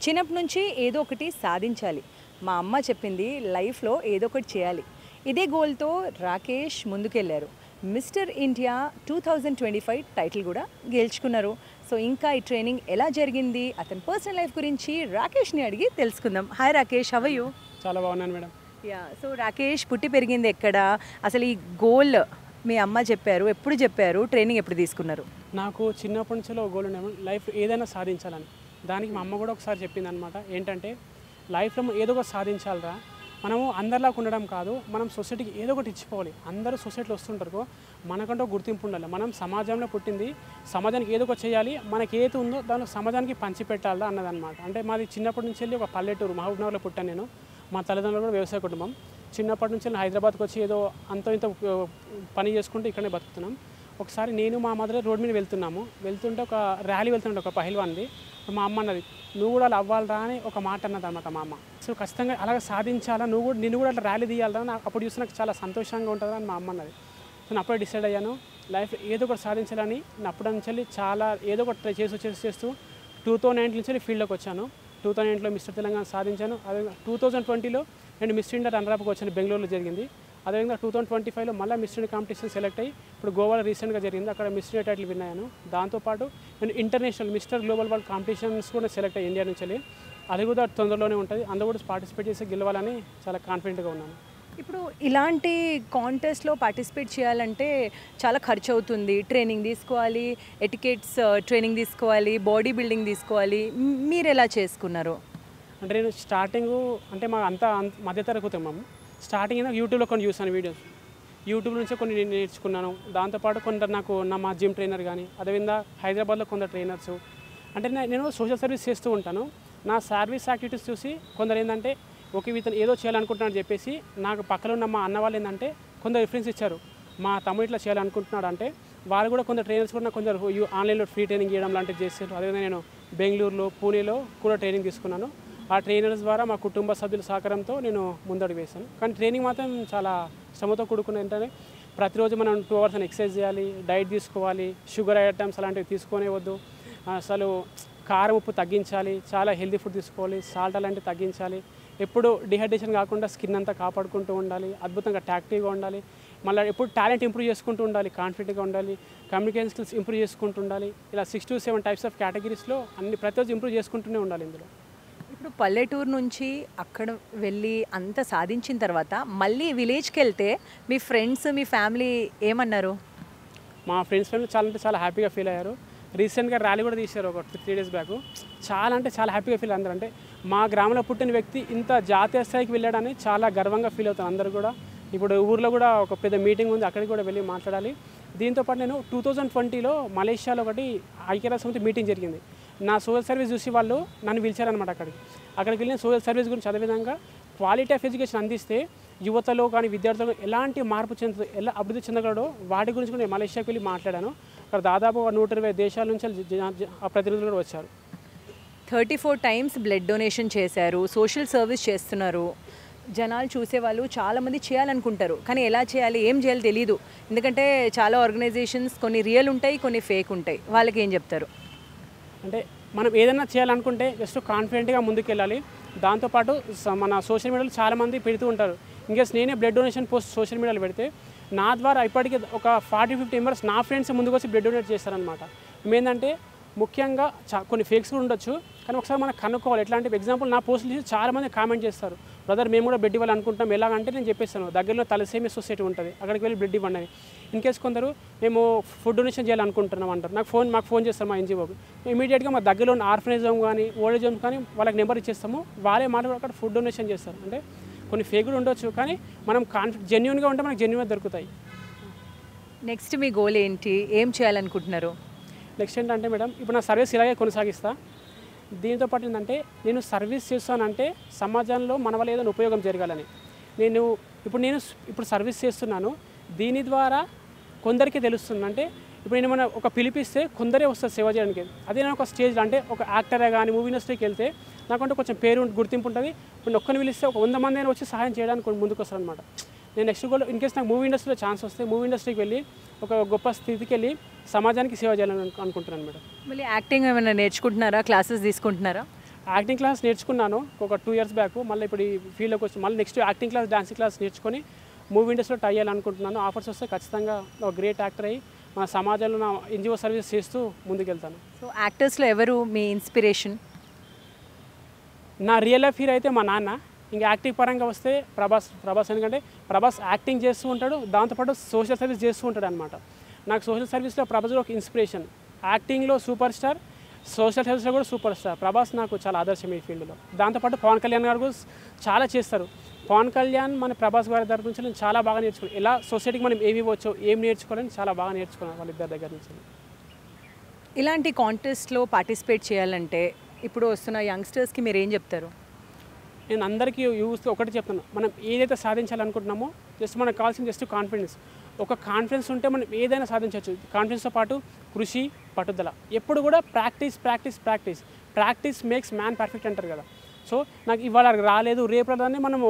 చిన్నప్పటి నుంచి ఏదో ఒకటి సాధించాలి. మా అమ్మ చెప్పింది లైఫ్‌లో ఏదో ఒకటి చేయాలి. ఇదే గోల్‌తో రాకేష్ ముందుకెళ్లారు. మిస్టర్ ఇండియా 2025 టైటిల్ కూడా గెలుచుకున్నారు. సో ఇంకా ఈ ట్రైనింగ్ ఎలా జరిగింది, అతని పర్సనల్ లైఫ్ గురించి రాకేష్‌ని అడిగి తెలుసుకుందాం. Hi Rakesh, how are you? చాలా బాగున్నాను మేడం. సో రాకేష్ పుట్టి పెరిగింది ఎక్కడ? అసలు ఈ గోల్ మీ అమ్మ చెప్పారు, ఎప్పుడు చెప్పారు, ట్రైనింగ్ ఎప్పుడు తీసుకున్నారు? నాకు చిన్నప్పటి నుంచి ఒక గోల్ ఉండేమో లైఫ్ ఏదైనా సాధించాలని. దానికి మా అమ్మ కూడా ఒకసారి చెప్పింది అనమాట. ఏంటంటే లైఫ్లో ఏదో ఒకటి సాధించాలిరా, మనము అందరిలాగా ఉండడం కాదు, మనం సొసైటీకి ఏదో ఒకటి ఇచ్చిపోవాలి. అందరూ సొసైటీలో వస్తుంటారు, మనకంటూ గుర్తింపు ఉండాలి. మనం సమాజంలో పుట్టింది, సమాజానికి ఏదో ఒకటి చేయాలి, మనకి ఏది ఉందో దానిలో సమాజానికి పంచిపెట్టాలా అన్నదన్నమాట. అంటే మాది చిన్నప్పటి నుంచి వెళ్ళి ఒక పల్లెటూరు మహబూబ్నగర్లో పుట్టాను నేను. మా తల్లిదండ్రులు కూడా వ్యవసాయ కుటుంబం. చిన్నప్పటి నుంచి హైదరాబాద్కి వచ్చి ఏదో అంత ఇంత పని చేసుకుంటూ ఇక్కడనే బతుకుతున్నాం. ఒకసారి నేను మా మదర్ రోడ్ మీద వెళ్తుంటే ఒక ర్యాలీ వెళ్తుంటే ఒక పహిల్వాన్ది. మా అమ్మ అన్నది, నువ్వు కూడా అలా అవ్వాలరా అని ఒక మాట అన్నది అనమాట మా అమ్మ. సో ఖచ్చితంగా అలాగ సాధించాలా, నిన్ను కూడా అట్లా ర్యాలీ తీయాలరా, నాకు అప్పుడు చూసి నాకు చాలా సంతోషంగా ఉంటుందని అని మా అమ్మ అన్నది. సో నేను అప్పుడే డిసైడ్ అయ్యాను లైఫ్ ఏదో ఒకటి సాధించాలని. నేను అప్పటి నుంచి చాలా ఏదో ఒకటి ట్రై చేస్తూ 2009 నుంచి ఫీల్డ్లోకి వచ్చాను. 2008లో మిస్టర్ తెలంగాణ సాధించాను. అదే 2020లో నేను మిస్టర్ ఇండియా రన్నర్అప్కి వచ్చాను, బెంగళూరులో జరిగింది. అదేవిధంగా 2025లో మళ్ళీ మిస్టర్ ఇండియా కాంపిటీషన్ సెలెక్ట్ అయ్యి ఇప్పుడు గోవాలో రీసెంట్గా జరిగింది, అక్కడ మిస్టర్ ఇండియా టైటిల్ విన్ అయ్యాను. దాంతోపాటు నేను international mister global world competitions కూడా సెలెక్ట్ అయ్యి ఇండియా నుంచి. అది కూడా తొందరలోనే ఉంటుంది, అందులో కూడా పార్టిసిపేట్ చేసి గెలవాలని చాలా కాన్ఫిడెంట్గా ఉన్నాను. ఇప్పుడు ఇలాంటి కాంటెస్ట్లో పార్టిసిపేట్ చేయాలంటే చాలా ఖర్చు అవుతుంది. ట్రైనింగ్ తీసుకోవాలి, ఎటికెట్స్ ట్రైనింగ్ తీసుకోవాలి, బాడీ బిల్డింగ్ తీసుకోవాలి. మీరు ఎలా చేసుకున్నారు? అంటే నేను స్టార్టింగ్ అంటే మా అంతా మధ్యతరగతి కుటుంబం. స్టార్టింగ్ అయినా యూట్యూబ్లో కొన్ని చూసాను వీడియోస్, యూట్యూబ్ నుంచే కొన్ని నేర్చుకున్నాను. దాంతోపాటు కొందరు మా జిమ్ ట్రైనర్ కానీ, అదేవిధంగా హైదరాబాద్లో కొందరు ట్రైనర్స్. అంటే నేను సోషల్ సర్వీస్ చేస్తూ ఉంటాను. నా సర్వీస్ యాక్టివిటీస్ చూసి కొందరు ఏంటంటే ఓకే ఇతను ఏదో చేయాలనుకుంటున్నాడు చెప్పేసి నాకు పక్కన ఉన్న మా అన్న వాళ్ళు ఏంటంటే కొందరు రిఫరెన్స్ ఇచ్చారు. మా తమ్ముడు ఇట్లా చేయాలనుకుంటున్నాడు అంటే వాళ్ళు కూడా కొందరు ట్రైనర్స్ కూడా నాకు కొందరు ఆన్లైన్లో ఫ్రీ ట్రైనింగ్ చేయడం లాంటివి చేశారు. అదేవిధంగా నేను బెంగళూరులో, పూణేలో కూడా ట్రైనింగ్ తీసుకున్నాను. ఆ ట్రైనర్స్ ద్వారా మా కుటుంబ సభ్యుల సహకారంతో నేను ముందడుగు వేశాను. కానీ ట్రైనింగ్ మాత్రం చాలా శ్రమతో కూడుకున్న. ఏంటంటే ప్రతిరోజు మనం 2 hours ఎక్సర్సైజ్ చేయాలి, డైట్ తీసుకోవాలి, షుగర్ ఐటమ్స్ అలాంటివి తీసుకునే వద్దు, అసలు కారం ఉప్పు తగ్గించాలి, చాలా హెల్తీ ఫుడ్ తీసుకోవాలి, సాల్ట్ అలాంటివి తగ్గించాలి, ఎప్పుడు డిహైడ్రేషన్ కాకుండా స్కిన్ అంతా కాపాడుకుంటూ ఉండాలి, అద్భుతంగా యాక్టివ్గా ఉండాలి, మళ్ళీ ఎప్పుడు టాలెంట్ ఇంప్రూవ్ చేసుకుంటూ ఉండాలి, కాన్ఫిడెంట్గా ఉండాలి, కమ్యూనికేషన్ స్కిల్స్ ఇంప్రూవ్ చేసుకుంటూ ఉండాలి. ఇలా 6 to 7 టైప్స్ ఆఫ్ కేటగిరీస్లో అన్ని ప్రతిరోజు ఇంప్రూవ్ చేసుకుంటూనే ఉండాలి ఇందులో. ఇప్పుడు పల్లెటూరు నుంచి అక్కడ వెళ్ళి అంత సాధించిన తర్వాత మళ్ళీ విలేజ్కి వెళ్తే మీ ఫ్రెండ్స్, మీ ఫ్యామిలీ ఏమన్నారు? మా ఫ్రెండ్స్ చాలా అంటే చాలా హ్యాపీగా ఫీల్ అయ్యారు. రీసెంట్గా ర్యాలీ కూడా తీశారు ఒక 3 days బ్యాక్. చాలా అంటే చాలా హ్యాపీగా ఫీల్ అందరూ. అంటే మా గ్రామంలో పుట్టిన వ్యక్తి ఇంత జాతీయ స్థాయికి వెళ్ళాడని చాలా గర్వంగా ఫీల్ అవుతారు అందరూ కూడా. ఇప్పుడు ఊర్లో కూడా ఒక పెద్ద మీటింగ్ ఉంది, అక్కడికి కూడా వెళ్ళి మాట్లాడాలి. దీంతోపాటు నేను 2020లో మలేషియాలో ఒకటి ఐక్యరాజ్య సమితి మీటింగ్ జరిగింది. నా సోషల్ సర్వీస్ చూసి వాళ్ళు నన్ను పిలిచారనమాట. అక్కడికి వెళ్ళిన సోషల్ సర్వీస్ గురించి అదేవిధంగా క్వాలిటీ ఆఫ్ ఎడ్యుకేషన్ అందిస్తే యువతలో కానీ విద్యార్థులు ఎలాంటి మార్పు చెందుతుంది, ఎలా అభివృద్ధి చెందగలడో వాటి గురించి కూడా నేను మలేషియాకి వెళ్ళి మాట్లాడాను. అక్కడ దాదాపు 120 దేశాల నుంచి ఆ ప్రతినిధులు కూడా వచ్చారు. 34 times బ్లడ్ డొనేషన్ చేశారు, సోషల్ సర్వీస్ చేస్తున్నారు. జనాలు చూసేవాళ్ళు చాలామంది చేయాలనుకుంటారు, కానీ ఎలా చేయాలి, ఏం చేయాలి తెలియదు. ఎందుకంటే చాలా ఆర్గనైజేషన్స్ కొన్ని రియల్ ఉంటాయి, కొన్ని ఫేక్ ఉంటాయి. వాళ్ళకి ఏం చెప్తారు? అంటే మనం ఏదైనా చేయాలనుకుంటే జస్ట్ కాన్ఫిడెంట్గా ముందుకెళ్ళాలి. దాంతోపాటు మన సోషల్ మీడియాలో చాలామంది పెడుతూ ఉంటారు. ఇంకేస్ నేనే బ్లడ్ డొనేషన్ పోస్ట్ సోషల్ మీడియాలో పెడితే నా ద్వారా ఇప్పటికీ ఒక 40-50 members నా ఫ్రెండ్స్ ముందుకు వచ్చి బ్లడ్ డొనేట్ చేస్తారనమాట. ఏంటంటే ముఖ్యంగా కొన్ని ఫేక్స్ కూడా ఉండొచ్చు, కానీ ఒకసారి మనం కనుక్కోవాలి. ఎట్లాంటి ఎగ్జాంపుల్ నా పోస్టులు చూసి చాలామంది కామెంట్ చేస్తారు, బ్రదర్ మేము కూడా బ్లడ్ ఇవ్వాలనుకుంటాం. ఎలాగంటే నేను చెప్పేస్తాను, దగ్గరలో తలసేమియా సొసైటీ ఉంటుంది, అక్కడికి వెళ్ళి బ్లడ్ ఇవ్వండి. ఇన్కేస్ కొందరు మేము ఫుడ్ డొనేషన్ చేయాలనుకుంటున్నాం అంటారు, మాకు ఫోన్ చేస్తారు మా ఎన్జిఓకి. ఇమీడియట్గా మా దగ్గరలో ఉన్న ఆర్ఫనేజ్ హోమ్ కానీ ఓల్డేజ్ హోమ్ కానీ వాళ్ళకి నెంబర్ ఇచ్చేస్తాము, వాళ్ళే మాట్లాడి అక్కడ ఫుడ్ డొనేషన్ చేస్తారు. అంటే కొన్ని ఫేక్ కూడా ఉండొచ్చు, కానీ మనం జెన్యూన్గా ఉంటే మనకు జెన్యూన్గా దొరుకుతాయి. నెక్స్ట్ మీ గోల్ ఏంటి, ఏం చేయాలనుకుంటున్నారు? నెక్స్ట్ ఏంటంటే మేడం, ఇప్పుడు నా సర్వీస్ ఇలాగే కొనసాగిస్తా. దీంతోపాటు ఏంటంటే నేను సర్వీస్ చేస్తానంటే సమాజంలో మన వల్ల ఏదైనా ఉపయోగం జరగాలని. ఇప్పుడు సర్వీస్ చేస్తున్నాను, దీని ద్వారా కొందరికి తెలుస్తుంది. అంటే ఇప్పుడు నేను మన ఒక పిలిపిస్తే కొందరే వస్తారు సేవ చేయడానికి. అదే నేను ఒక స్టేజ్లో అంటే ఒక యాక్టరే కానీ మూవీ ఇండస్ట్రీకి వెళ్తే నాకంటే కొంచెం పేరు గుర్తింపు ఉంటుంది. ఇప్పుడు ఒక్కరిని పిలిస్తే ఒక 100 మంది అయినా వచ్చి సహాయం చేయడానికి ముందుకు వస్తారు అనమాట. నేను నెక్స్ట్ కూడా ఇన్కేస్ నాకు మూవీ ఇండస్ట్రీలో ఛాన్స్ వస్తే మూవీ ఇండస్ట్రీకి వెళ్ళి ఒక గొప్ప స్థితికి వెళ్ళి సమాజానికి సేవ చేయాలని అనుకుంటున్నాను మేడం. మళ్ళీ యాక్టింగ్ ఏమైనా నేర్చుకుంటున్నారా, క్లాసెస్ తీసుకుంటున్నారా? యాక్టింగ్ క్లాస్ నేర్చుకున్నాను ఒక 2 ఇయర్స్ బ్యాక్. మళ్ళీ ఇప్పుడు ఈ ఫీల్డ్లోకి వచ్చి మళ్ళీ next acting class, dancing class నేర్చుకొని మూవీ ఇండస్ట్రీలో ట్రై చేయాలనుకుంటున్నాను. ఆఫర్స్ వస్తే ఖచ్చితంగా ఒక గ్రేట్ యాక్టర్ అయ్యి మన సమాజంలో నా ఎన్జిఓ సర్వీస్ చేస్తూ ముందుకెళ్తాను. సో యాక్టర్స్లో ఎవరు మీ ఇన్స్పిరేషన్? నా రియల్ లైఫ్ హీరో అయితే మా నాన్న. ఇంకా యాక్టింగ్ పరంగా వస్తే ప్రభాస్ ఎందుకంటే ప్రభాస్ యాక్టింగ్ చేస్తూ ఉంటాడు, దాంతోపాటు సోషల్ సర్వీస్ చేస్తూ ఉంటాడు అనమాట. నాకు సోషల్ సర్వీస్లో ప్రభాస్ ఒక ఇన్స్పిరేషన్. యాక్టింగ్లో సూపర్ స్టార్, సోషల్ సర్వీస్లో కూడా సూపర్ స్టార్. ప్రభాస్ నాకు చాలా ఆదర్శం ఈ ఫీల్డ్లో. దాంతోపాటు పవన్ కళ్యాణ్ గారు కూడా చాలా చేస్తారు. పవన్ కళ్యాణ్ మన ప్రభాస్ గారి దగ్గర నుంచి నేను చాలా బాగా నేర్చుకున్నాను. ఎలా సొసైటీకి మనం ఏమి ఇవ్వచ్చో, ఏం నేర్చుకోవాలని చాలా బాగా నేర్చుకున్నాను వాళ్ళిద్దరి దగ్గర నుంచి. ఇలాంటి కాంటెస్ట్లో పార్టిసిపేట్ చేయాలంటే ఇప్పుడు వస్తున్న యంగ్స్టర్స్కి మీరు ఏం చెప్తారు? నేను అందరికీ యూస్ ఒకటి చెప్తాను, మనం ఏదైతే సాధించాలనుకుంటున్నామో జస్ట్ మనకు కావాల్సింది జస్ట్ కాన్ఫిడెన్స్. ఒక కాన్ఫిడెన్స్ ఉంటే మనం ఏదైనా సాధించవచ్చు. కాన్ఫిడెన్స్తో పాటు కృషి, పట్టుదల. ఎప్పుడు కూడా ప్రాక్టీస్ మేక్స్ మ్యాన్ పర్ఫెక్ట్ అంటారు కదా. సో నాకు ఇవాళ రాలేదు, రేపు రాదని మనము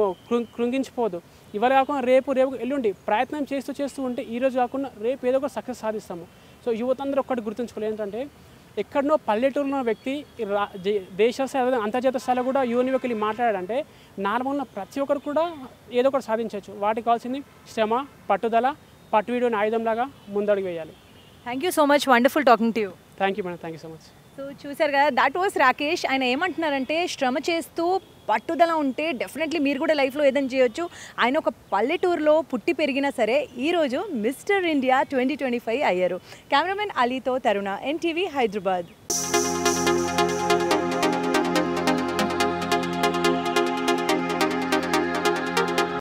కృంగించిపోదు. ఇవాళ కాకుండా రేపు ఎల్లుండి ప్రయత్నం చేస్తూ ఉంటే ఈరోజు కాకుండా రేపు ఏదో ఒక సక్సెస్ సాధిస్తాము. సో యువత అందరూ ఒక్కటి గుర్తుంచుకోవాలి ఏంటంటే, ఎక్కడనో పల్లెటూరులో వ్యక్తి దేశ స్థాయి అంతర్జాతీయ స్థాయిలో కూడా యువని వెళ్ళి మాట్లాడాడంటే నార్మల్గా ప్రతి ఒక్కరు కూడా ఏదో ఒకటి సాధించవచ్చు. వాటికి కావాల్సింది శ్రమ, పట్టుదల, పట్టువీడియోని ఆయుధంలాగా ముందడుగు వేయాలి. Thank you so much, wonderful talking to you. Thank you madam, thank you so much. So చూసారు కదా, దట్ వాస్ రాకేష్. ఆయన ఏమంటున్నారంటే శ్రమ చేస్తూ పట్టుదల ఉంటే డెఫినెట్లీ మీరు కూడా లైఫ్లో ఏదైనా చేయొచ్చు. ఆయన ఒక పల్లెటూరులో పుట్టి పెరిగినా సరే ఈరోజు మిస్టర్ ఇండియా 2025 అయ్యారు. కెమెరామెన్ అలీతో తరుణ, NTV హైదరాబాద్.